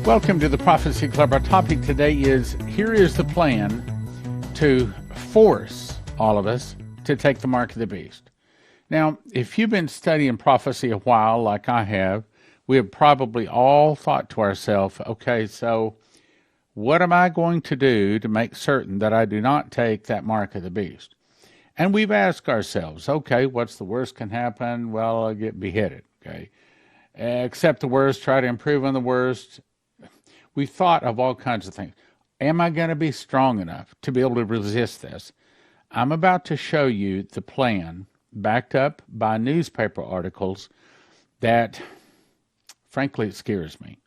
Welcome to the Prophecy Club. Our topic today is, here is the plan to force all of us to take the mark of the beast. Now, if you've been studying prophecy a while, like I have, we have probably all thought to ourselves, okay, so what am I going to do to make certain that I do not take that mark of the beast? And we've asked ourselves, okay, what's the worst can happen? Well, I'll get beheaded, okay? Accept the worst, try to improve on the worst. We've thought of all kinds of things. Am I going to be strong enough to be able to resist this? I'm about to show you the plan backed up by newspaper articles that, frankly, it scares me.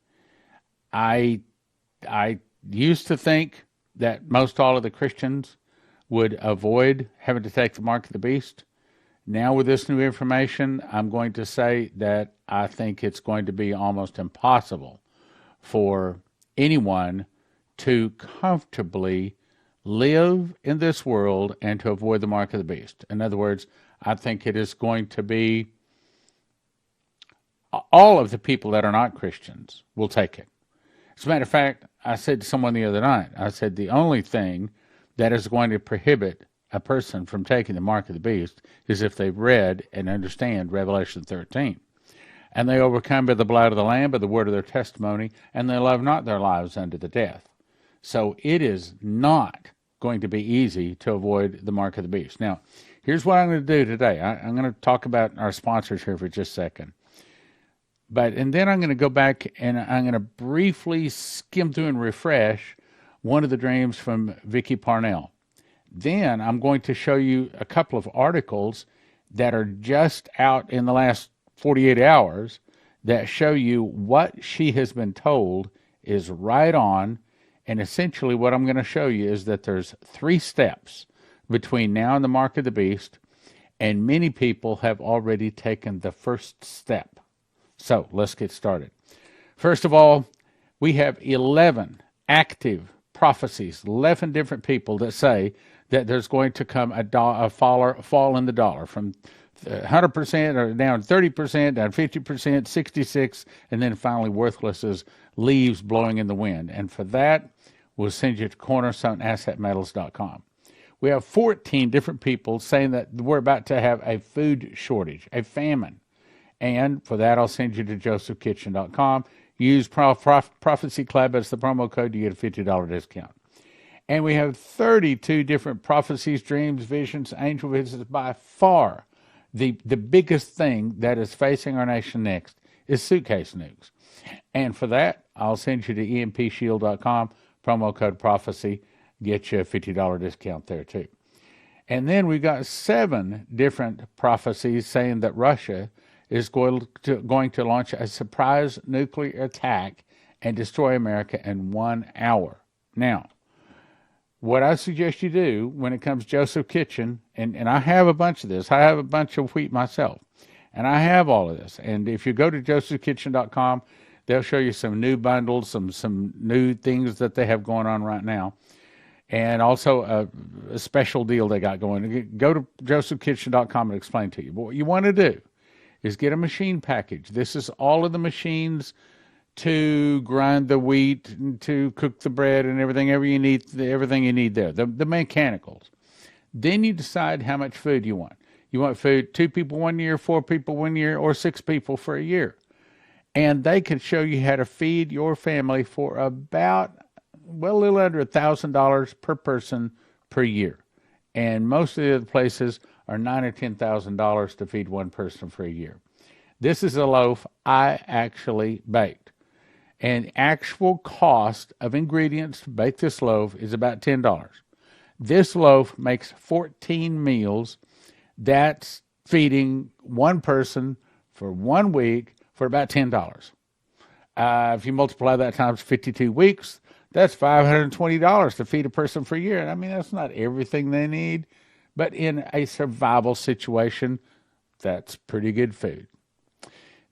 I used to think that most all of the Christians would avoid having to take the mark of the beast. Now with this new information, I'm going to say that I think it's going to be almost impossible for anyone to comfortably live in this world and to avoid the mark of the beast. In other words, I think it is going to be all of the people that are not Christians will take it. As a matter of fact, I said to someone the other night, I said the only thing that is going to prohibit a person from taking the mark of the beast is if they've read and understand Revelation 13. And they overcome by the blood of the Lamb, by the word of their testimony, and they love not their lives unto the death. So it is not going to be easy to avoid the mark of the beast. Now, here's what I'm going to do today. I'm going to talk about our sponsors here for just a second. And then I'm going to go back and I'm going to briefly skim through and refresh one of the dreams from Vicki Parnell. Then I'm going to show you a couple of articles that are just out in the last 48 hours that show you what she has been told is right on. And essentially what I'm going to show you is that there's 3 steps between now and the mark of the beast, and many people have already taken the first step. So let's get started. First of all, we have 11 active prophecies, 11 different people that say that there's going to come a fall in the dollar from 100% or down 30%, down 50%, 66%, and then finally worthless as leaves blowing in the wind. And for that, we'll send you to cornerstoneassetmetals.com. We have 14 different people saying that we're about to have a food shortage, a famine. And for that, I'll send you to josephkitchen.com. Use Prophecy Club as the promo code. You get a $50 discount. And we have 32 different prophecies, dreams, visions, angel visits. By far, the biggest thing that is facing our nation next is suitcase nukes. And for that, I'll send you to empshield.com, promo code prophecy, get you a $50 discount there too. And then we've got 7 different prophecies saying that Russia is going to launch a surprise nuclear attack and destroy America in 1 hour. Now, what I suggest you do when it comes to Joseph Kitchen, and I have a bunch of this. I have a bunch of wheat myself, and I have all of this. And if you go to josephkitchen.com, they'll show you some new bundles, some new things that they have going on right now, and also a special deal they got going. Go to josephkitchen.com and explain to you. But what you want to do is get a machine package. This is all of the machines to grind the wheat, and to cook the bread, and everything you need there, the mechanicals. Then you decide how much food you want. You want food 2 people 1 year, 4 people 1 year, or 6 people for a year. And they can show you how to feed your family for about, a little under $1,000 per person per year. And most of the other places are $9,000 or $10,000 to feed one person for a year. This is a loaf I actually baked. And actual cost of ingredients to bake this loaf is about $10. This loaf makes 14 meals. That's feeding one person for 1 week for about $10. If you multiply that times 52 weeks, that's $520 to feed a person for a year. And I mean, that's not everything they need, but in a survival situation, that's pretty good food.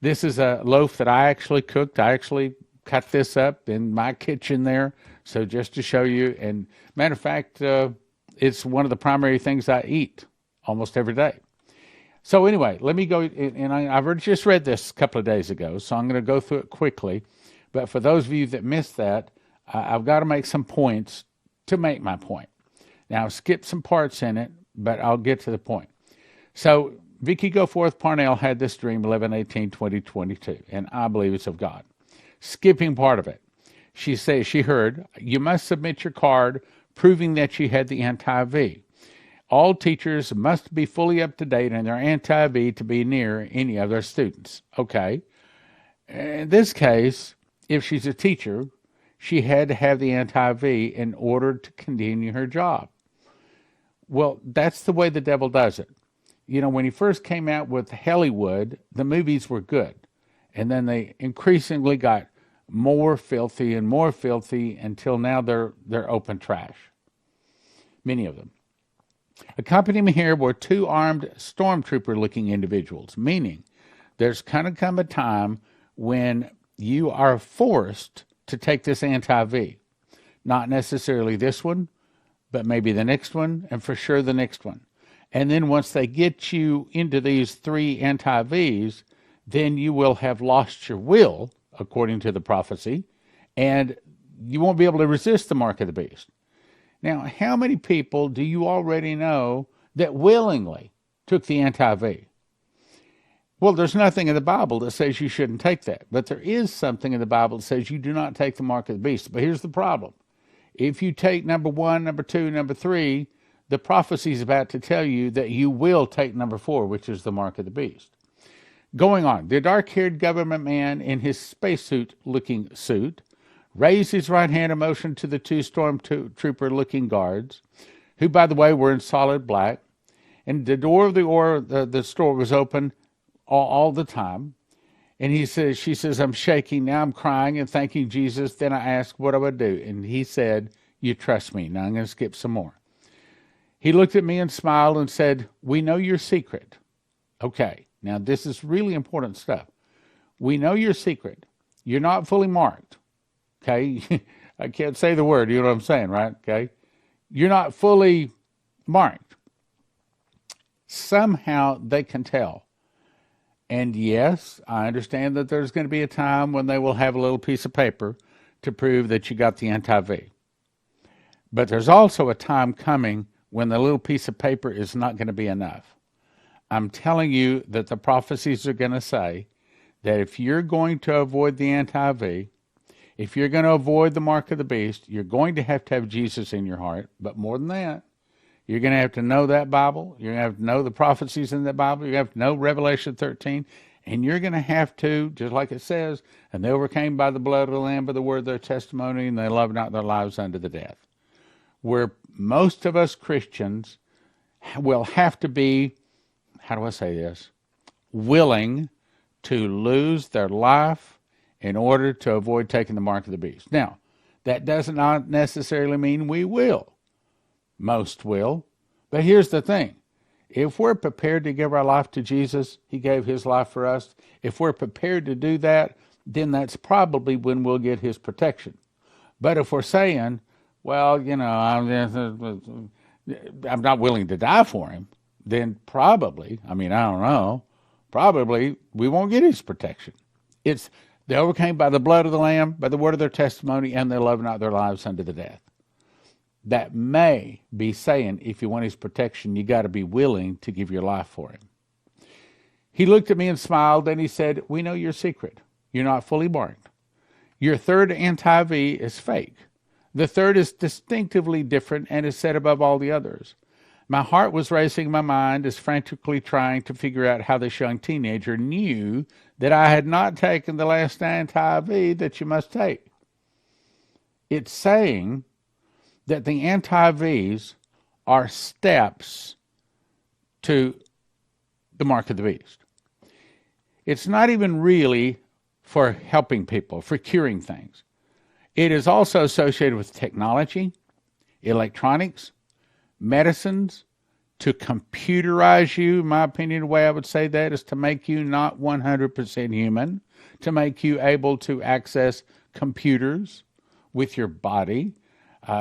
This is a loaf that I actually cooked. I actually cut this up in my kitchen there. So just to show you, and matter of fact, it's one of the primary things I eat almost every day. So anyway, let me go, and I've just read this a couple of days ago, so I'm going to go through it quickly. But for those of you that missed that, I've got to make some points to make my point. Now, I've skipped some parts in it, but I'll get to the point. So, Vicky Goforth Parnell had this dream 11/18/2022, and I believe it's of God. Skipping part of it, she says she heard, you must submit your card proving that you had the anti-V. All teachers must be fully up to date in their anti-V to be near any of their students. Okay. In this case, if she's a teacher, she had to have the anti-V in order to continue her job. Well, that's the way the devil does it. You know, when he first came out with Hollywood, the movies were good. And then they increasingly got more filthy until now they're open trash. Many of them. Accompanying me here were two armed stormtrooper-looking individuals, meaning there's kind of come a time when you are forced to take this anti-V. Not necessarily this one, but maybe the next one, and for sure the next one. And then once they get you into these 3 anti-Vs, then you will have lost your will, according to the prophecy, and you won't be able to resist the mark of the beast. Now, how many people do you already know that willingly took the anti-V? Well, there's nothing in the Bible that says you shouldn't take that, but there is something in the Bible that says you do not take the mark of the beast. But here's the problem. If you take number 1, number 2, number 3, the prophecy is about to tell you that you will take number 4, which is the mark of the beast. Going on, the dark-haired government man in his spacesuit-looking suit raised his right hand and motioned to the 2 stormtrooper-looking guards, who, by the way, were in solid black. And the door of the store was open all the time. And she says, I'm shaking. Now I'm crying and thanking Jesus. Then I asked, what do I do? And he said, you trust me. Now I'm going to skip some more. He looked at me and smiled and said, we know your secret. Okay, now this is really important stuff. We know your secret. You're not fully marked. Okay, I can't say the word, you know what I'm saying, right? Okay, you're not fully marked. Somehow they can tell. And yes, I understand that there's going to be a time when they will have a little piece of paper to prove that you got the anti-V. But there's also a time coming when the little piece of paper is not going to be enough. I'm telling you that the prophecies are going to say that if you're going to avoid the anti-V, if you're going to avoid the mark of the beast, you're going to have Jesus in your heart. But more than that, you're going to have to know that Bible. You're going to have to know the prophecies in that Bible. You're going to have to know Revelation 13. And you're going to have to, just like it says, and they overcame by the blood of the Lamb, by the word of their testimony, and they loved not their lives unto the death. Where most of us Christians will have to be, how do I say this, willing to lose their life in order to avoid taking the mark of the beast. Now, that does not necessarily mean we will. Most will. But here's the thing. If we're prepared to give our life to Jesus, he gave his life for us. If we're prepared to do that, then that's probably when we'll get his protection. But if we're saying, well, you know, I'm not willing to die for him, then probably, I don't know, probably we won't get his protection. It's they overcame by the blood of the Lamb, by the word of their testimony, and they loved not their lives unto the death. That may be saying if you want his protection, you got to be willing to give your life for him. He looked at me and smiled, and he said, we know your secret. You're not fully marked. Your third anti-V is fake. The third is distinctively different and is set above all the others. My heart was racing, my mind is frantically trying to figure out how this young teenager knew that I had not taken the last anti-V that you must take. It's saying that the anti-Vs are steps to the mark of the beast. It's not even really for helping people, for curing things. It is also associated with technology, electronics, medicines, to computerize you. In my opinion, the way I would say that is to make you not 100% human, to make you able to access computers with your body.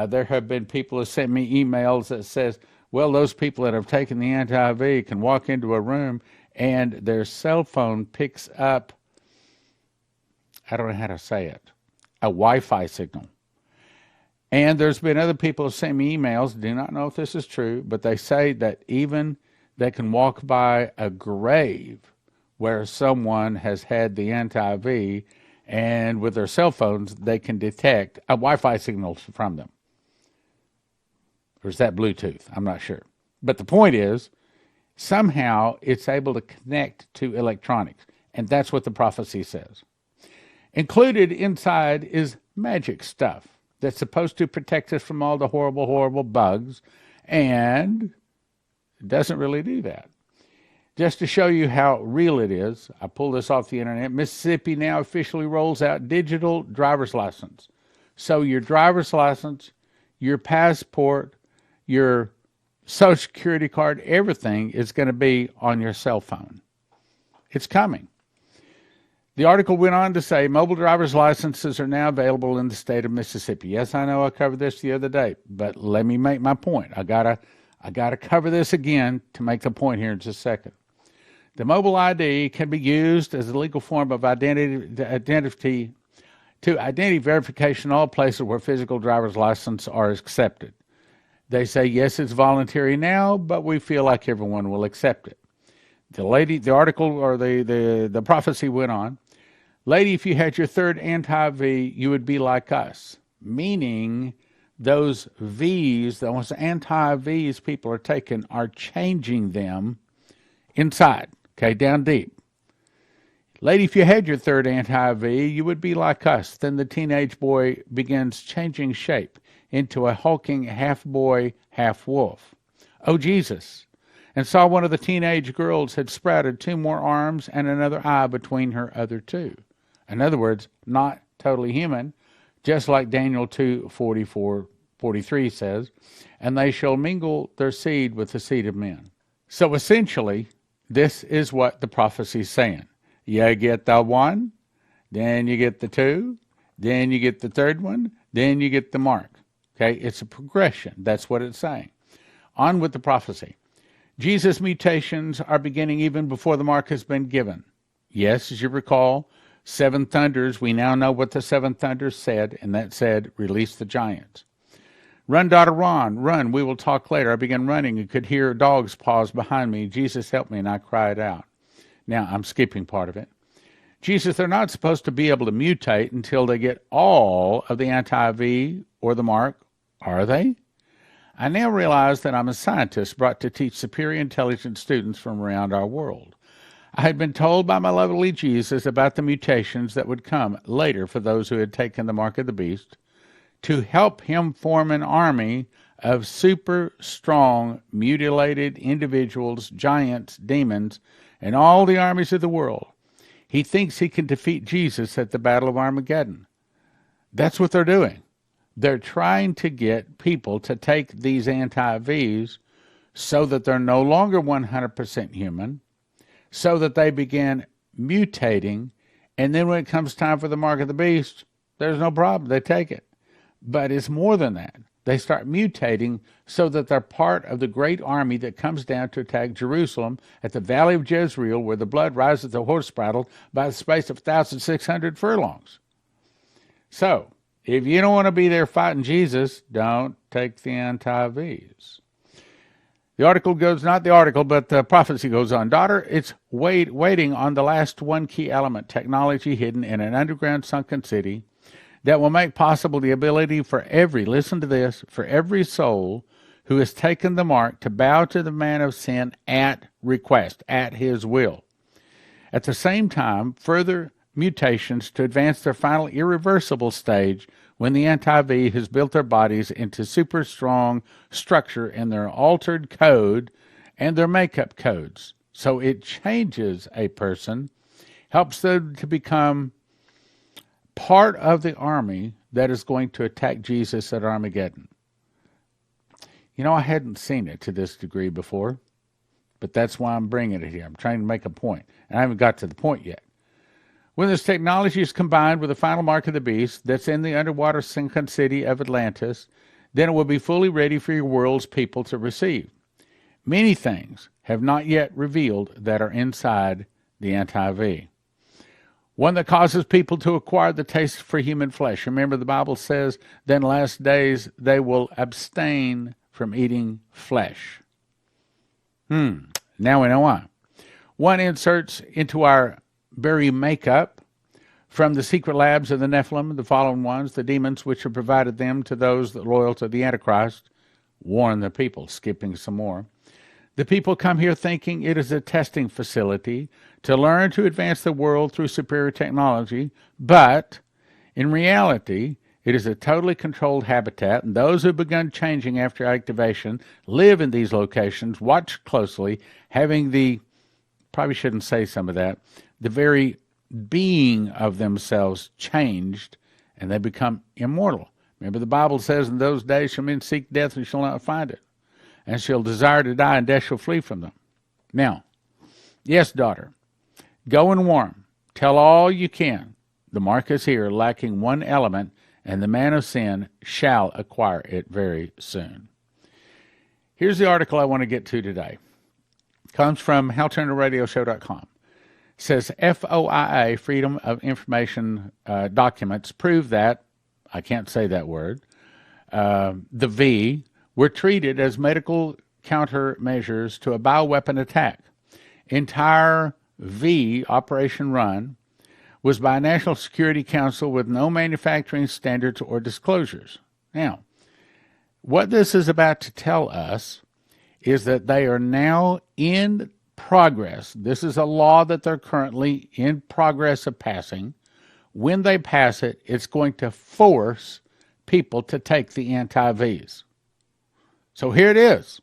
There have been people who sent me emails that says, well, those people that have taken the anti-V can walk into a room and their cell phone picks up, I don't know how to say it, a Wi-Fi signal. And there's been other people who sent me emails, do not know if this is true, but they say that even they can walk by a grave where someone has had the anti-V, and with their cell phones, they can detect a Wi-Fi signal from them. Or is that Bluetooth? I'm not sure. But the point is, somehow it's able to connect to electronics, and that's what the prophecy says. Included inside is magic stuff that's supposed to protect us from all the horrible, horrible bugs, and it doesn't really do that. Just to show you how real it is, I pulled this off the internet. Mississippi now officially rolls out digital driver's license. So your driver's license, your passport, your Social Security card, everything is going to be on your cell phone. It's coming. The article went on to say mobile driver's licenses are now available in the state of Mississippi. Yes, I know I covered this the other day, but let me make my point. I gotta cover this again to make the point here in just a second. The mobile ID can be used as a legal form of identity verification in all places where physical driver's license are accepted. They say, yes, it's voluntary now, but we feel like everyone will accept it. The article or the prophecy went on. Lady, if you had your third anti-V, you would be like us. Meaning those V's, those anti-V's people are taking, are changing them inside, okay, down deep. Lady, if you had your third anti-V, you would be like us. Then the teenage boy begins changing shape into a hulking half-boy, half-wolf. Oh, Jesus! And saw one of the teenage girls had sprouted 2 more arms and another eye between her other 2. In other words, not totally human, just like Daniel 2:44-43 says, and they shall mingle their seed with the seed of men. So essentially, this is what the prophecy is saying. You get the 1, then you get the 2, then you get the third one, then you get the mark. Okay, it's a progression. That's what it's saying. On with the prophecy. Jesus' mutations are beginning even before the mark has been given. Yes, as you recall, 7 thunders, we now know what the 7 thunders said, and that said, release the giants. Run, daughter, run, we will talk later. I began running and could hear dogs' paws behind me. Jesus helped me, and I cried out. Now, I'm skipping part of it. Jesus, they're not supposed to be able to mutate until they get all of the anti-V or the mark, are they? I now realize that I'm a scientist brought to teach superior intelligent students from around our world. I had been told by my lovely Jesus about the mutations that would come later for those who had taken the mark of the beast, to help him form an army of super strong, mutilated individuals, giants, demons, and all the armies of the world. He thinks he can defeat Jesus at the Battle of Armageddon. That's what they're doing. They're trying to get people to take these anti-Vs so that they're no longer 100% human, so that they begin mutating, and then when it comes time for the mark of the beast, there's no problem. They take it. But it's more than that. They start mutating so that they're part of the great army that comes down to attack Jerusalem at the valley of Jezreel, where the blood rises the horse bridle by the space of 1,600 furlongs. So, if you don't want to be there fighting Jesus, don't take the anti-Vs. The article goes, not the article, but the prophecy goes on. Daughter, it's waiting on the last one key element, technology hidden in an underground sunken city, that will make possible the ability for every, listen to this, for every soul who has taken the mark to bow to the man of sin at request, at his will. At the same time, further mutations to advance their final irreversible stage when the anti-V has built their bodies into super strong structure in their altered code and their makeup codes. So it changes a person, helps them to become part of the army that is going to attack Jesus at Armageddon. You know, I hadn't seen it to this degree before, but that's why I'm bringing it here. I'm trying to make a point, and I haven't got to the point yet. When this technology is combined with the final mark of the beast that's in the underwater sunken city of Atlantis, then it will be fully ready for your world's people to receive. Many things have not yet revealed that are inside the anti-V. one that causes people to acquire the taste for human flesh. Remember, the Bible says, then last days they will abstain from eating flesh. Now we know why. One inserts into our very makeup from the secret labs of the Nephilim, the fallen ones, the demons which have provided them to those that loyal to the Antichrist, warn the people, skipping some more. The people come here thinking it is a testing facility to learn to advance the world through superior technology, but in reality, it is a totally controlled habitat, and those who have begun changing after activation live in these locations, watch closely, having the, probably shouldn't say some of that, the very being of themselves changed, and they become immortal. Remember, the Bible says, in those days shall men seek death and shall not find it, and shall desire to die, and death shall flee from them. Now, yes, daughter, go and warn. Tell all you can. The mark is here, lacking one element, and the man of sin shall acquire it very soon. Here's the article I want to get to today. It comes from HowTurnerRadioShow.com. It says FOIA, Freedom of Information documents, prove that, I can't say that word, the V, were treated as medical countermeasures to a bioweapon attack. Entire V operation run was by a National Security Council with no manufacturing standards or disclosures. Now, what this is about to tell us is that they are now in progress. This is a law that they're currently in progress of passing. When they pass it, it's going to force people to take the anti-Vs. So here it is.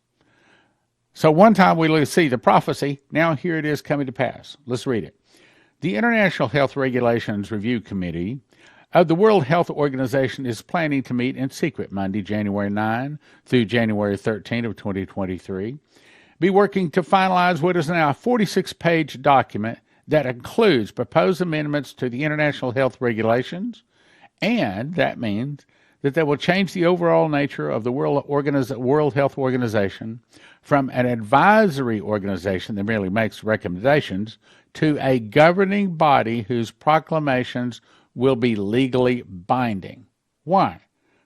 So one time we see the prophecy, now here it is coming to pass. Let's read it. The International Health Regulations Review Committee of the World Health Organization is planning to meet in secret Monday, January 9 through January 13 of 2023. Be working to finalize what is now a 46-page document that includes proposed amendments to the international health regulations, and that means that they will change the overall nature of the World Health Organization from an advisory organization that merely makes recommendations to a governing body whose proclamations will be legally binding. Why?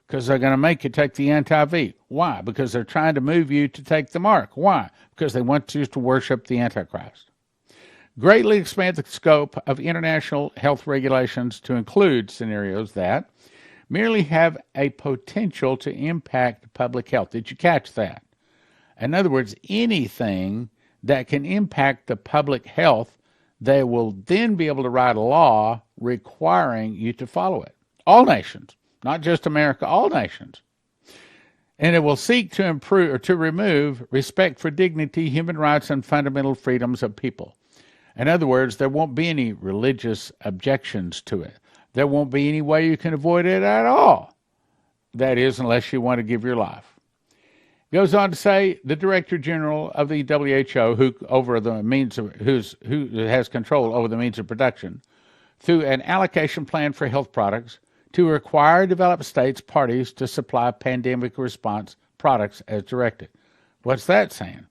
Because they're going to make you take the anti-V. Why? Because they're trying to move you to take the mark. Why? Because they want you to worship the Antichrist. Greatly expand the scope of international health regulations to include scenarios that merely have a potential to impact public health. Did you catch that? In other words, anything that can impact the public health, they will then be able to write a law requiring you to follow it. All nations, not just America, all nations. And it will seek to improve or to remove respect for dignity, human rights, and fundamental freedoms of people. In other words, there won't be any religious objections to it. There won't be any way you can avoid it at all. That is, unless you want to give your life. Goes on to say the Director General of the WHO, who has control over the means of production, through an allocation plan for health products, to require developed states parties to supply pandemic response products as directed. What's that saying?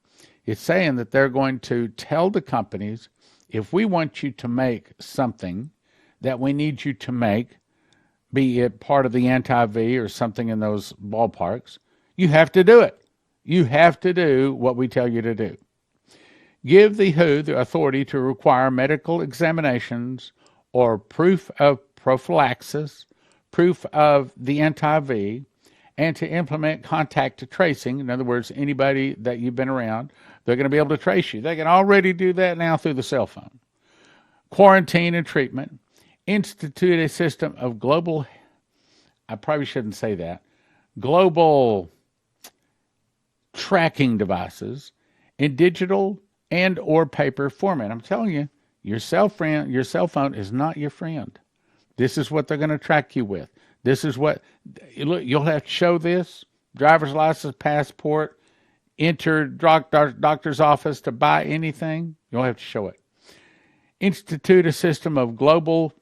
It's saying that they're going to tell the companies, if we want you to make something that we need you to make, be it part of the anti-V or something in those ballparks, you have to do it. You have to do what we tell you to do. Give the WHO the authority to require medical examinations or proof of prophylaxis, proof of the anti-V, and to implement contact tracing. In other words, anybody that you've been around, they're going to be able to trace you. They can already do that now through the cell phone. Quarantine and treatment. Institute a system of global, I probably shouldn't say that, global tracking devices in digital and or paper format. I'm telling you, your cell phone is not your friend. This is what they're going to track you with. This is what, look, you'll have to show this, driver's license, passport, enter doctor's office to buy anything. You'll have to show it. Institute a system of global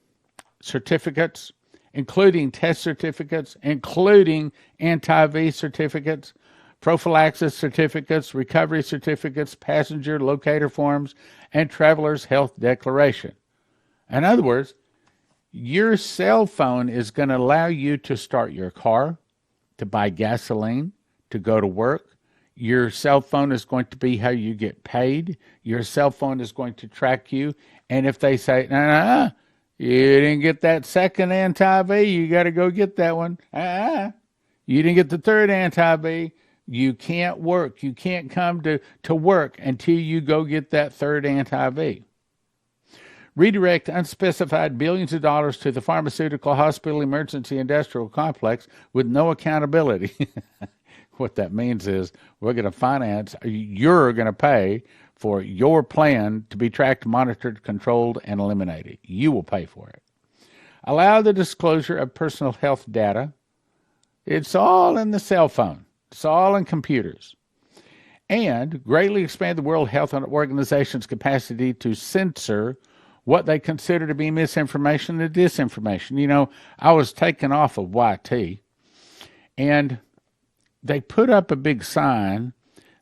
certificates, including test certificates, including anti-V certificates, prophylaxis certificates, recovery certificates, passenger locator forms, and traveler's health declaration. In other words, Your cell phone is going to allow you to start your car, to buy gasoline, to go to work. Your cell phone is going to be how you get paid. Your cell phone is going to track you. And if they say, no, you didn't get that second anti-V, you got to go get that one. You didn't get the third anti-V. You can't work. You can't come to work until you go get that third anti-V. Redirect unspecified billions of dollars to the pharmaceutical, hospital, emergency, industrial complex with no accountability. What that means is we're going to finance, you're going to pay for your plan to be tracked, monitored, controlled, and eliminated. You will pay for it. Allow the disclosure of personal health data. It's all in the cell phone. It's all in computers. And greatly expand the World Health Organization's capacity to censor what they consider to be misinformation and disinformation. You know, I was taken off of YT, and they put up a big sign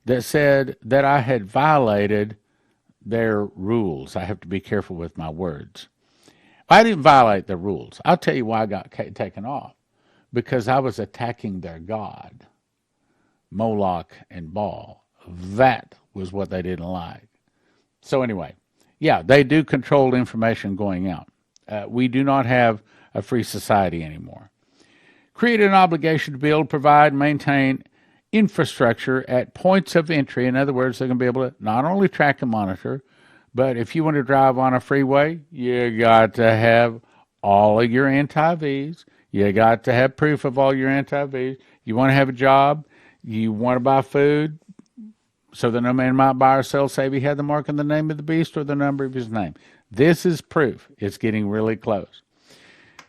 that said that I had violated their rules. I have to be careful with my words. I didn't violate the rules. I'll tell you why I got taken off. Because I was attacking their god, Moloch and Baal. That was what they didn't like. So anyway, yeah, they do control information going out. We do not have a free society anymore. Create an obligation to build, provide, maintain infrastructure at points of entry. In other words, they're going to be able to not only track and monitor, but if you want to drive on a freeway, you got to have all of your anti-Vs. You got to have proof of all your anti-Vs. You want to have a job. You want to buy food so that no man might buy or sell save he had the mark in the name of the beast or the number of his name. This is proof. It's getting really close.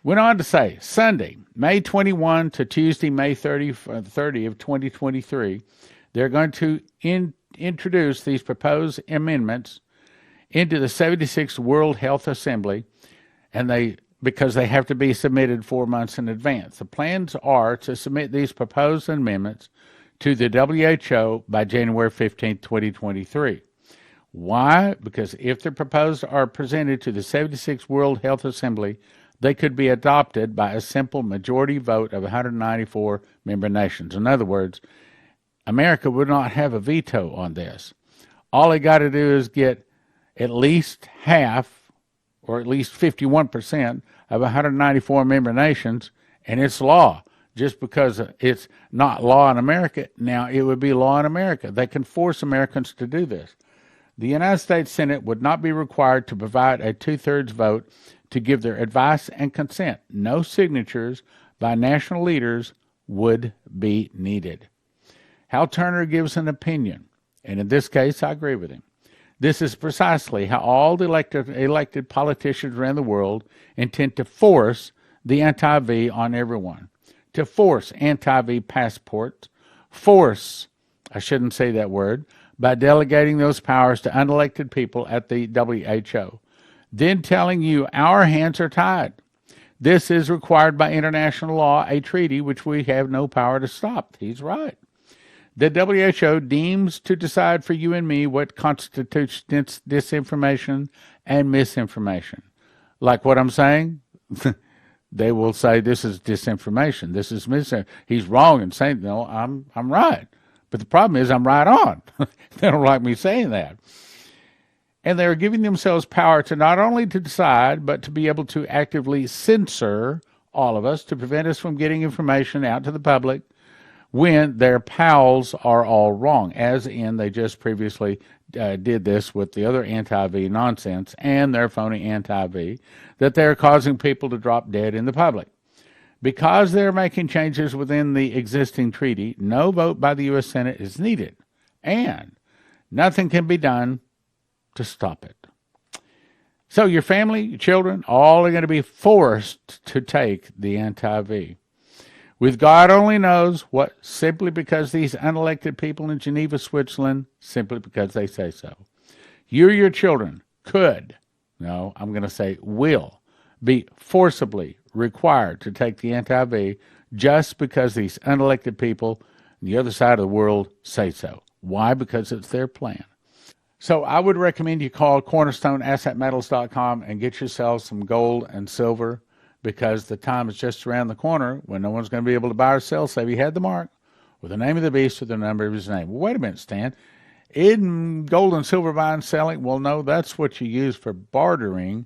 Went on to say, Sunday, May 21 to Tuesday, May 30 of 2023, they're going to introduce these proposed amendments into the 76th World Health Assembly, and because they have to be submitted 4 months in advance. The plans are to submit these proposed amendments to the WHO by January 15, 2023. Why? Because if the proposed are presented to the 76th World Health Assembly, they could be adopted by a simple majority vote of 194 member nations. In other words, America would not have a veto on this. All they got to do is get at least half, or at least 51% of 194 member nations, and it's law. Just because it's not law in America, now it would be law in America. They can force Americans to do this. The United States Senate would not be required to provide a two-thirds vote to give their advice and consent. No signatures by national leaders would be needed. Hal Turner gives an opinion, and in this case, I agree with him. This is precisely how all the elected politicians around the world intend to force the anti-V on everyone, to force anti-V passports, I shouldn't say that word, by delegating those powers to unelected people at the WHO, then telling you our hands are tied. This is required by international law, a treaty which we have no power to stop. He's right. The WHO deems to decide for you and me what constitutes disinformation and misinformation. Like what I'm saying, they will say this is disinformation, this is misinformation. He's wrong in saying, no, I'm right. But the problem is I'm right on. They don't like me saying that. And they're giving themselves power to not only to decide, but to be able to actively censor all of us to prevent us from getting information out to the public when their pals are all wrong, as in they just previously did this with the other anti-V nonsense and their phony anti-V, that they're causing people to drop dead in the public. Because they're making changes within the existing treaty, no vote by the U.S. Senate is needed, and nothing can be done to stop it. So your family, your children, all are going to be forced to take the anti-V. With God only knows what, simply because these unelected people in Geneva, Switzerland, simply because they say so. You or your children could, no, I'm going to say will, be forcibly required to take the anti-V just because these unelected people on the other side of the world say so. Why? Because it's their plan. So I would recommend you call CornerstoneAssetMetals.com and get yourself some gold and silver. because the time is just around the corner when no one's going to be able to buy or sell, save he had the mark, with the name of the beast or the number of his name. Well, wait a minute, Stan. Isn't gold and silver buying selling? Well, no, that's what you use for bartering,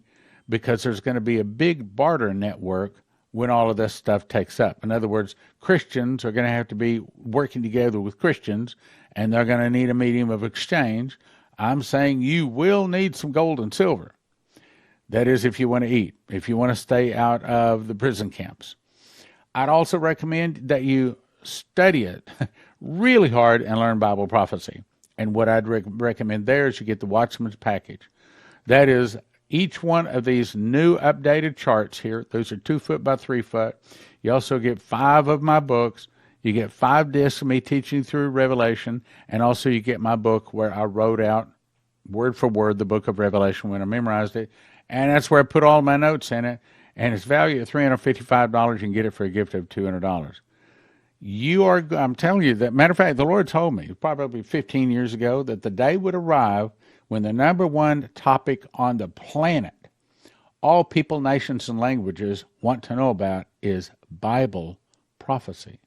because there's going to be a big barter network when all of this stuff takes up. In other words, Christians are going to have to be working together with Christians, and they're going to need a medium of exchange. I'm saying you will need some gold and silver. That is, if you want to eat, if you want to stay out of the prison camps. I'd also recommend that you study it really hard and learn Bible prophecy. And what I'd recommend there is you get the Watchman's package. That is, each one of these new updated charts here, those are 2 foot by 3 foot. You also get 5 of my books. You get 5 discs of me teaching through Revelation, and also you get my book where I wrote out word for word the book of Revelation when I memorized it, and that's where I put all my notes in it, and it's valued at $355. You can get it for a gift of $200. I'm telling you that, matter of fact, the Lord told me probably 15 years ago that the day would arrive when the number one topic on the planet all people, nations, and languages want to know about is Bible prophecy.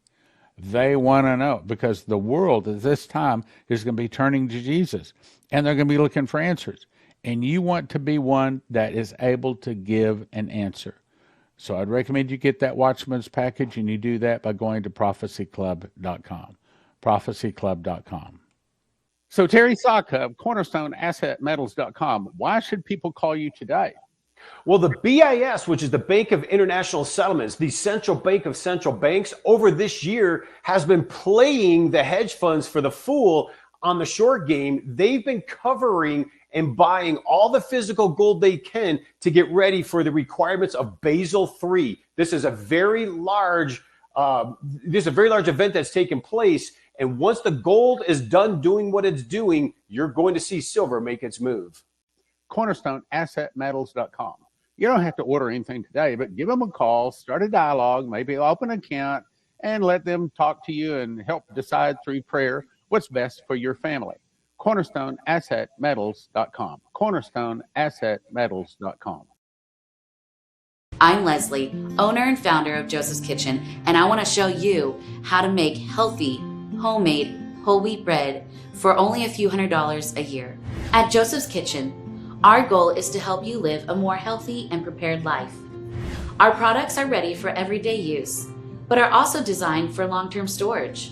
They want to know, because the world at this time is going to be turning to Jesus, and they're going to be looking for answers. And you want to be one that is able to give an answer. So I'd recommend you get that Watchman's package, and you do that by going to prophecyclub.com. prophecyclub.com. So Terry Saka of cornerstoneassetmetals.com. Why should people call you today? Well, the BIS, which is the Bank of International Settlements, the central bank of central banks, over this year has been playing the hedge funds for the fool on the short game. They've been covering and buying all the physical gold they can to get ready for the requirements of Basel III. This is a very large event that's taken place. And once the gold is done doing what it's doing, you're going to see silver make its move. CornerstoneAssetMetals.com. You don't have to order anything today, but give them a call, start a dialogue, maybe open an account, and let them talk to you and help decide through prayer what's best for your family. CornerstoneAssetMetals.com. CornerstoneAssetMetals.com. I'm Leslie, owner and founder of Joseph's Kitchen, and I want to show you how to make healthy, homemade, whole wheat bread for only a few $100s a year. At Joseph's Kitchen, our goal is to help you live a more healthy and prepared life. Our products are ready for everyday use, but are also designed for long-term storage.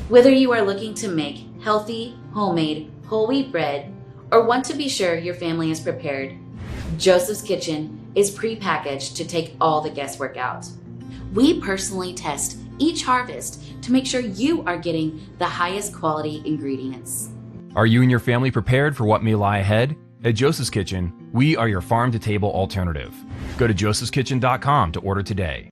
Whether you are looking to make healthy, homemade, whole wheat bread, or want to be sure your family is prepared, Joseph's Kitchen is pre-packaged to take all the guesswork out. We personally test each harvest to make sure you are getting the highest quality ingredients. Are you and your family prepared for what may lie ahead? At Joseph's Kitchen, we are your farm-to-table alternative. Go to josephskitchen.com to order today.